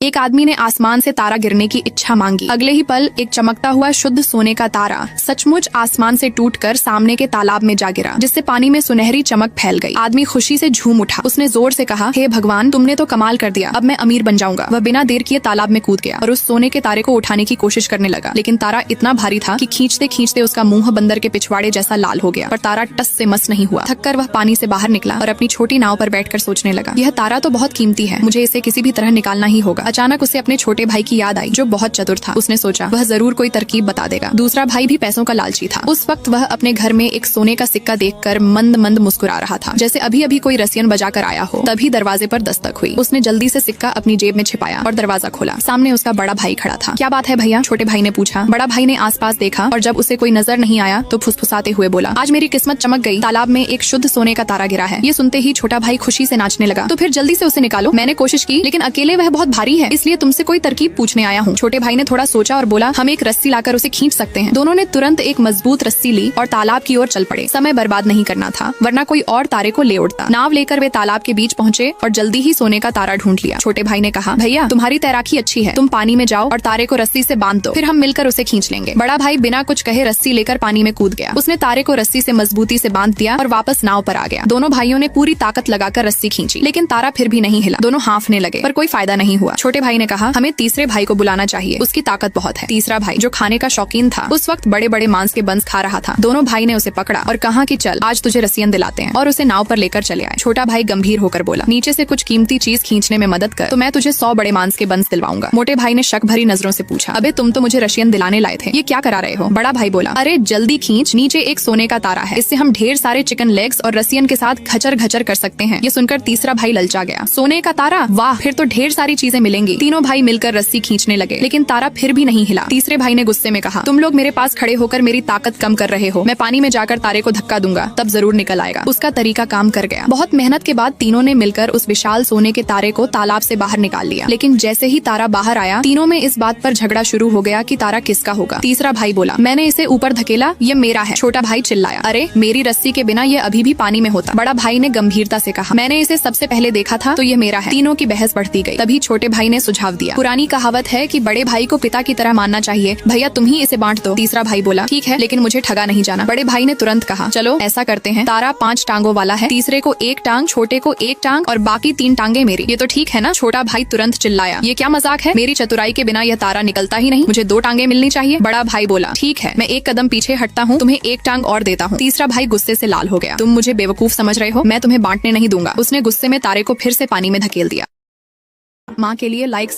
एक आदमी ने आसमान से तारा गिरने की इच्छा मांगी। अगले ही पल एक चमकता हुआ शुद्ध सोने का तारा सचमुच आसमान से टूटकर सामने के तालाब में जा गिरा, जिससे पानी में सुनहरी चमक फैल गई। आदमी खुशी से झूम उठा। उसने जोर से कहा, हे भगवान, तुमने तो कमाल कर दिया, अब मैं अमीर बन जाऊंगा। वह बिना देर किए तालाब में कूद गया और उस सोने के तारे को उठाने की कोशिश करने लगा, लेकिन तारा इतना भारी था कि खींचते खींचते उसका मुंह बंदर के पिछवाड़े जैसा लाल हो गया, पर तारा टस से मस नहीं हुआ। थककर वह पानी से बाहर निकला और अपनी छोटी नाव पर बैठकर सोचने लगा, यह तारा तो बहुत कीमती है, मुझे इसे किसी भी तरह निकालना ही होगा। अचानक उसे अपने छोटे भाई की याद आई, जो बहुत चतुर था। उसने सोचा, वह जरूर कोई तरकीब बता देगा। दूसरा भाई भी पैसों का लालची था। उस वक्त वह अपने घर में एक सोने का सिक्का देखकर मंद मंद मुस्कुरा रहा था, जैसे अभी अभी कोई रसियन बजाकर आया हो। तभी दरवाजे पर दस्तक हुई। उसने जल्दी से सिक्का अपनी जेब में छिपाया और दरवाजा खोला। सामने उसका बड़ा भाई खड़ा था। क्या बात है भैया? छोटे भाई ने पूछा। बड़ा भाई ने आसपास देखा और जब उसे कोई नजर नहीं आया तो फुसफुसाते हुए बोला, आज मेरी किस्मत चमक गई, तालाब में एक शुद्ध सोने का तारा गिरा है। ये सुनते ही छोटा भाई खुशी से नाचने लगा। तो फिर जल्दी से उसे निकालो। मैंने कोशिश की, लेकिन अकेले वह बहुत भारी है, इसलिए तुमसे कोई तरकीब पूछने आया हूँ। छोटे भाई ने थोड़ा सोचा और बोला, हम एक रस्सी लाकर उसे खींच सकते हैं। दोनों ने तुरंत एक मजबूत रस्सी ली और तालाब की ओर चल पड़े। समय बर्बाद नहीं करना था, वरना कोई और तारे को ले उड़ता। नाव लेकर वे तालाब के बीच पहुँचे और जल्दी ही सोने का तारा ढूंढ लिया। छोटे भाई ने कहा, भैया तुम्हारी तैराकी अच्छी है, तुम पानी में जाओ और तारे को रस्सी से बांध दो, फिर हम मिलकर उसे खींच लेंगे। बड़ा भाई बिना कुछ कहे रस्सी लेकर पानी में कूद गया। उसने तारे को रस्सी से मजबूती से बांध दिया और वापस नाव पर आ गया। दोनों भाइयों ने पूरी ताकत लगाकर रस्सी खींची, लेकिन तारा फिर भी नहीं हिला। दोनों हांफने लगे, पर कोई फायदा नहीं हुआ। छोटे भाई ने कहा, हमें तीसरे भाई को बुलाना चाहिए, उसकी ताकत बहुत है। तीसरा भाई, जो खाने का शौकीन था, उस वक्त बड़े बड़े मांस के बंस खा रहा था। दोनों भाई ने उसे पकड़ा और कहा कि चल आज तुझे रस्सियां दिलाते हैं, और उसे नाव पर लेकर चले आए। छोटा भाई गंभीर होकर बोला, नीचे से कुछ कीमती चीज खींचने में मदद कर, तो मैं तुझे 100 बड़े मांस के बंस दिलवाऊंगा। मोटे भाई ने शक भरी नजरों से पूछा, अबे तुम तो मुझे रशियन दिलाने लाए थे, ये क्या करा रहे हो? बड़ा भाई बोला, अरे जल्दी खींच, नीचे एक सोने का तारा है, इससे हम ढेर सारे चिकन लेग्स और रसियन के साथ घचर घचर कर सकते हैं। ये सुनकर तीसरा भाई ललचा गया। सोने का तारा? वाह, फिर तो ढेर सारी चीजें मिलेंगी। तीनों भाई मिलकर रस्सी खींचने लगे, लेकिन तारा फिर भी नहीं हिला। तीसरे भाई ने गुस्से में कहा, तुम लोग मेरे पास खड़े होकर मेरी ताकत कम कर रहे हो, मैं पानी में जाकर तारे को धक्का दूंगा, तब जरूर निकल आएगा। उसका तरीका काम कर गया। बहुत मेहनत के बाद तीनों ने मिलकर उस विशाल सोने के तारे को तालाब से बाहर निकाल लिया, लेकिन जैसे ही तारा बाहर आया, तीनों में इस बात पर झगड़ा शुरू हो गया कि तारा किसका होगा। तीसरा भाई बोला, मैंने इसे ऊपर धकेला, ये मेरा है। छोटा भाई चिल्लाया, अरे मेरी रस्सी के बिना ये अभी भी पानी में होता। बड़ा भाई ने गंभीरता से कहा, मैंने इसे सबसे पहले देखा था, तो ये मेरा है। तीनों की बहस बढ़ती गई। तभी छोटे भाई ने सुझाव दिया, पुरानी कहावत है कि बड़े भाई को पिता की तरह मानना चाहिए, भैया तुम ही इसे बांट दो। तीसरा भाई बोला, ठीक है, लेकिन मुझे ठगा नहीं जाना। बड़े भाई ने तुरंत कहा, चलो ऐसा करते हैं, तारा 5 टांगों वाला है, तीसरे को 1 टांग, छोटे को 1 टांग और बाकी 3 टांगे मेरी। ये तो ठीक है ना? छोटा भाई तुरंत चिल्लाया, ये क्या मजाक है? मेरी चतुराई के बिना यह तारा निकलता ही नहीं, मुझे 2 टांगे मिलनी चाहिए। बड़ा भाई बोला, ठीक है, मैं 1 कदम पीछे हटता हूँ, तुम्हें 1 टांग और देता हूँ। तीसरा भाई गुस्से से लाल हो गया, तुम मुझे बेवकूफ समझ रहे हो? मैं तुम्हें बांटने नहीं दूंगा। उसने गुस्से में तारे को फिर से पानी में धकेल दिया। माँ के लिए लाइक